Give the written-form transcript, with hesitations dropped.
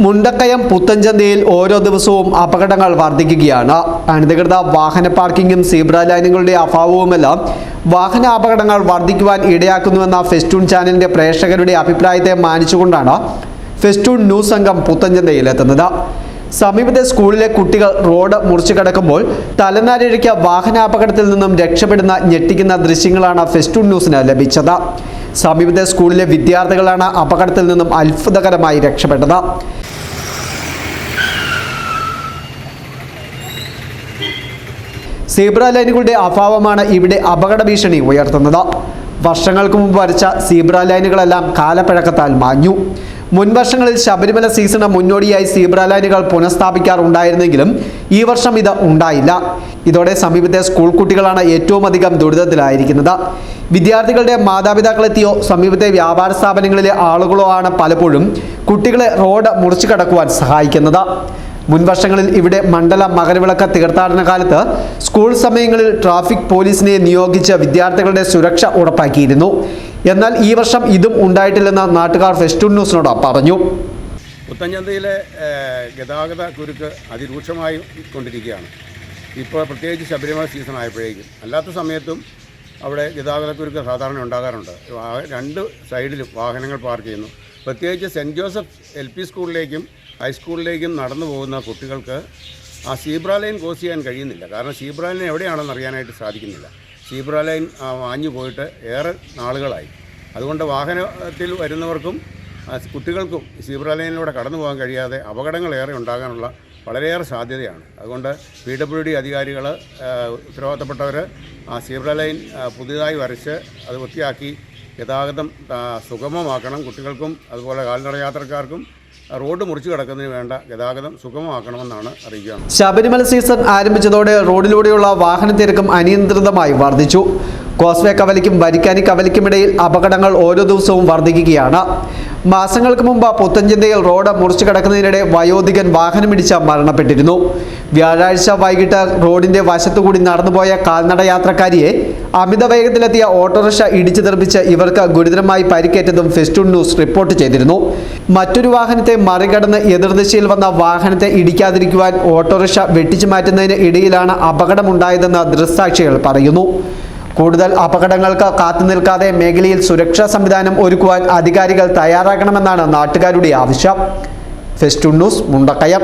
മുണ്ടക്കയം പുത്തൻചന്തയിൽ ഓരോ ദിവസവും അപകടങ്ങൾ വർദ്ധിക്കുകയാണ്. അനധികൃത വാഹന പാർക്കിങ്ങും സീബ്ര ലൈനുകളുടെ അഭാവവുമെല്ലാം വാഹന അപകടങ്ങൾ വർദ്ധിക്കുവാൻ ഇടയാക്കുന്നുവെന്ന ഫെസ്റ്റൂൺ ചാനലിന്റെ പ്രേക്ഷകരുടെ അഭിപ്രായത്തെ മാനിച്ചുകൊണ്ടാണ് ഫെസ്റ്റൂൺ ന്യൂസ് സംഘം പുത്തൻചന്തയിലെത്തുന്നത്. സമീപത്തെ സ്കൂളിലെ കുട്ടികൾ റോഡ് മുറിച്ചു കടക്കുമ്പോൾ തലനാരിഴയ്ക്ക് വാഹനാപകടത്തിൽ നിന്നും രക്ഷപ്പെടുന്ന ഞെട്ടിക്കുന്ന ദൃശ്യങ്ങളാണ് ഫെസ്റ്റൂൺ ന്യൂസിന് ലഭിച്ചത്. സമീപത്തെ സ്കൂളിലെ വിദ്യാർത്ഥികളാണ് അപകടത്തിൽ നിന്നും അത്ഭുതകരമായി രക്ഷപ്പെട്ടത്. സീബ്ര ലൈനുകളുടെ അഭാവമാണ് ഇവിടെ അപകട ഭീഷണി ഉയർത്തുന്നത്. വർഷങ്ങൾക്ക് മുമ്പ് വരച്ച സീബ്ര ലൈനുകളെല്ലാം കാലപ്പഴക്കത്താൽ മാഞ്ഞു. മുൻവർഷങ്ങളിൽ ശബരിമല സീസണ് മുന്നോടിയായി സീബ്ര ലൈനുകൾ പുനഃസ്ഥാപിക്കാറുണ്ടായിരുന്നെങ്കിലും ഈ വർഷം ഇത് ഉണ്ടായില്ല. ഇതോടെ സമീപത്തെ സ്കൂൾ കുട്ടികളാണ് ഏറ്റവും അധികം ദുരിതത്തിലായിരിക്കുന്നത്. വിദ്യാർത്ഥികളുടെ മാതാപിതാക്കളെത്തിയോ സമീപത്തെ വ്യാപാര സ്ഥാപനങ്ങളിലെ ആളുകളോ ആണ് പലപ്പോഴും കുട്ടികളെ റോഡ് മുറിച്ചു കടക്കുവാൻ സഹായിക്കുന്നത്. മുൻവർഷങ്ങളിൽ ഇവിടെ മണ്ഡല മകരവിളക്ക് തീർത്ഥാടന കാലത്ത് സ്കൂൾ സമയങ്ങളിൽ ട്രാഫിക് പോലീസിനെ നിയോഗിച്ച് വിദ്യാർത്ഥികളുടെ സുരക്ഷ ഉറപ്പാക്കിയിരുന്നു. എന്നാൽ ഈ വർഷം ഇതും ഉണ്ടായിട്ടില്ലെന്ന് നാട്ടുകാർ ഫെസ്റ്റൂൺ ന്യൂസിനോട് പറഞ്ഞു. പുത്തൻചന്തയിലെ ഗതാഗത കുരുക്ക് അതിരൂക്ഷമായി കൊണ്ടിരിക്കുകയാണ്. ഇപ്പോൾ പ്രത്യേകിച്ച് ശബരിമല സീസൺ ആയപ്പോഴേക്കും അല്ലാത്ത സമയത്തും അവിടെ ഗതാഗത കുരുക്ക് സാധാരണ ഉണ്ടാകാറുണ്ട്. രണ്ട് സൈഡിലും വാഹനങ്ങൾ പാർക്ക് ചെയ്യുന്നു. പ്രത്യേകിച്ച് സെൻറ്റ് ജോസഫ് LP സ്കൂളിലേക്കും ഹൈസ്കൂളിലേക്കും നടന്നു പോകുന്ന കുട്ടികൾക്ക് ആ സീബ്ര ലൈൻ ക്രോസ് ചെയ്യാൻ കഴിയുന്നില്ല. കാരണം സീബ്ര ലൈൻ എവിടെയാണെന്ന് അറിയാനായിട്ട് സാധിക്കുന്നില്ല. സീബ്ര ലൈൻ മാഞ്ഞു പോയിട്ട് ഏറെ നാളുകളായി. അതുകൊണ്ട് വാഹനത്തിൽ വരുന്നവർക്കും കുട്ടികൾക്കും സീബ്ര ലൈനിലൂടെ കടന്നു പോകാൻ കഴിയാതെ അപകടങ്ങൾ ഏറെ ഉണ്ടാകാനുള്ള വളരെയേറെ സാധ്യതയാണ്. അതുകൊണ്ട് PWD അധികാരികൾ, ഉത്തരവാദിത്തപ്പെട്ടവർ ആ സീബ്ര ലൈൻ പുതിയതായി വരച്ച് അത് വൃത്തിയാക്കി ഗതാഗതം സുഗമമാക്കണം. കുട്ടികൾക്കും അതുപോലെ കാൽനട യാത്രക്കാർക്കും റോഡ് മുറിച്ചു കടക്കുന്നതിന് വേണ്ട ഗതാഗതം സുഗമമാക്കണമെന്നാണ് അറിയിക്കുകയാണ്. ശബരിമല സീസൺ ആരംഭിച്ചതോടെ റോഡിലൂടെയുള്ള വാഹന തിരക്കും അനിയന്ത്രിതമായി വർദ്ധിച്ചു. കോസ്വേ കവലയ്ക്കും വരിക്കാനി കവലയ്ക്കുമിടയിൽ അപകടങ്ങൾ ഓരോ ദിവസവും വർദ്ധിക്കുകയാണ്. മാസങ്ങൾക്ക് മുമ്പ് പുത്തൻചന്തയിൽ റോഡ് മുറിച്ചു കടക്കുന്നതിനിടെ വയോധികൻ വാഹനമിടിച്ച് മരണപ്പെട്ടിരുന്നു. വ്യാഴാഴ്ച വൈകിട്ട് റോഡിന്റെ വശത്തുകൂടി നടന്നുപോയ കാൽനട യാത്രക്കാരിയെ അമിത വേഗത്തിലെത്തിയ ഓട്ടോറിക്ഷ ഇടിച്ചു തെറിപ്പിച്ച് ഇവർക്ക് ഗുരുതരമായി പരിക്കേറ്റതും ഫെസ്റ്റൂൺ ന്യൂസ് റിപ്പോർട്ട് ചെയ്തിരുന്നു. മറ്റൊരു വാഹനത്തെ മറികടന്ന് എതിർദിശയിൽ വന്ന വാഹനത്തെ ഇടിക്കാതിരിക്കുവാൻ ഓട്ടോറിക്ഷ വെട്ടിച്ചു മാറ്റുന്നതിന് ഇടയിലാണ് അപകടമുണ്ടായതെന്ന് ദൃക്സാക്ഷികൾ പറയുന്നു. കൂടുതൽ അപകടങ്ങൾക്ക് കാത്തുനിൽക്കാതെ മേഖലയിൽ സുരക്ഷാ സംവിധാനം ഒരുക്കുവാൻ അധികാരികൾ തയ്യാറാക്കണമെന്നാണ് നാട്ടുകാരുടെ ആവശ്യം. Festoon news, Mundakayam.